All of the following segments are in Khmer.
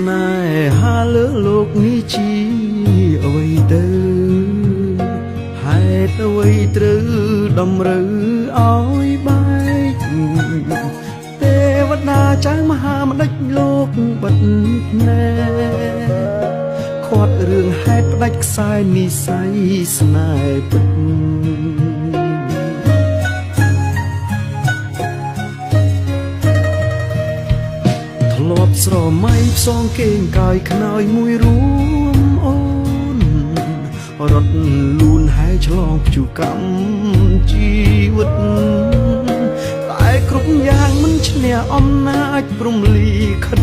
នេហាលើលោកនេះជាអ្វីទៅហេតុអ្វីត្រូវតម្រូវឲ្យបែកទេវតាចៅមហាម្ដេចលោកបិទភ្នែកខាត់រឿងហេតុផ្ដាច់ខ្សែនិស័យស្នេហ៍ពិតធ្លាប់ស្រមៃផ្សងគេងកាយខ្នើយមួយរួមអូនរត់លូនហែឆ្លងព្យុះកម្មជីវិតតែគ្រប់យ៉ាងមិនឈ្នះអំណាចព្រំលីខិត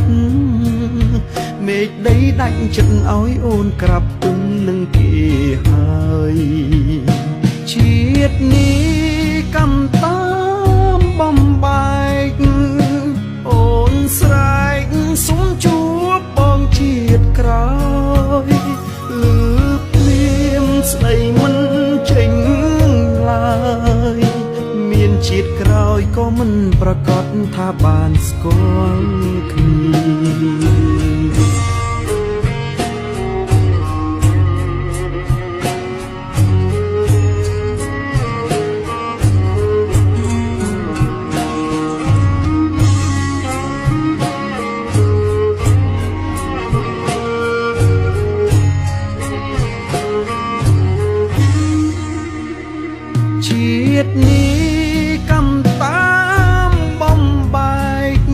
មេឃដីដាច់ចិត្តឲ្យអូនក្រាបទុំនឹងគេហើយជាតិនេះកម្មតាមបំបែកអូនស្រែកសុំជួបបងជាតិក្រោយលឺភ្លៀងស្ដីមិនចេញឡើយមានជាតិក្រោយក៏មិនប្រកាសថាបានស្គាល់គ្នាជាតិនេះកម្មតាមបំបែក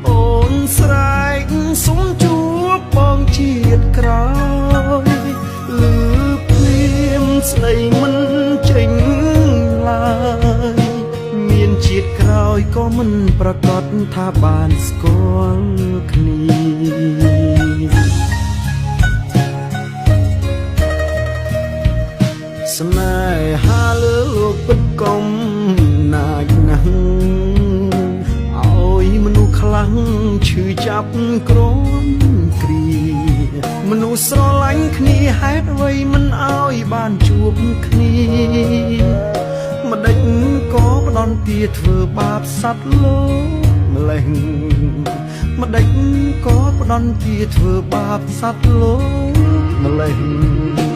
អូនស្រែកសុំជួបបងជាតិក្រោយលឺភ្លៀងស្ដីមិនចេញឡើយមានជាតិក្រោយក៏មិនប្រកាសថាបានស្គាល់គ្នាស្នេហាលើលោកពិតកុំណាចណាស់ឲ្យមនុស្សខ្លាំងឈឺចាប់ក្រំគ្រាមនុស្សស្រឡាញ់គ្នាហេតុអ្វីមិនឲ្យបានជួបគ្នាម្ដេចក៏ផ្ដន់ទាធ្វើបាបសត្វលោកម្លេះម្ដេចក៏ផ្ដន់ទាធ្វើបាបសត្វលោកម្លេះ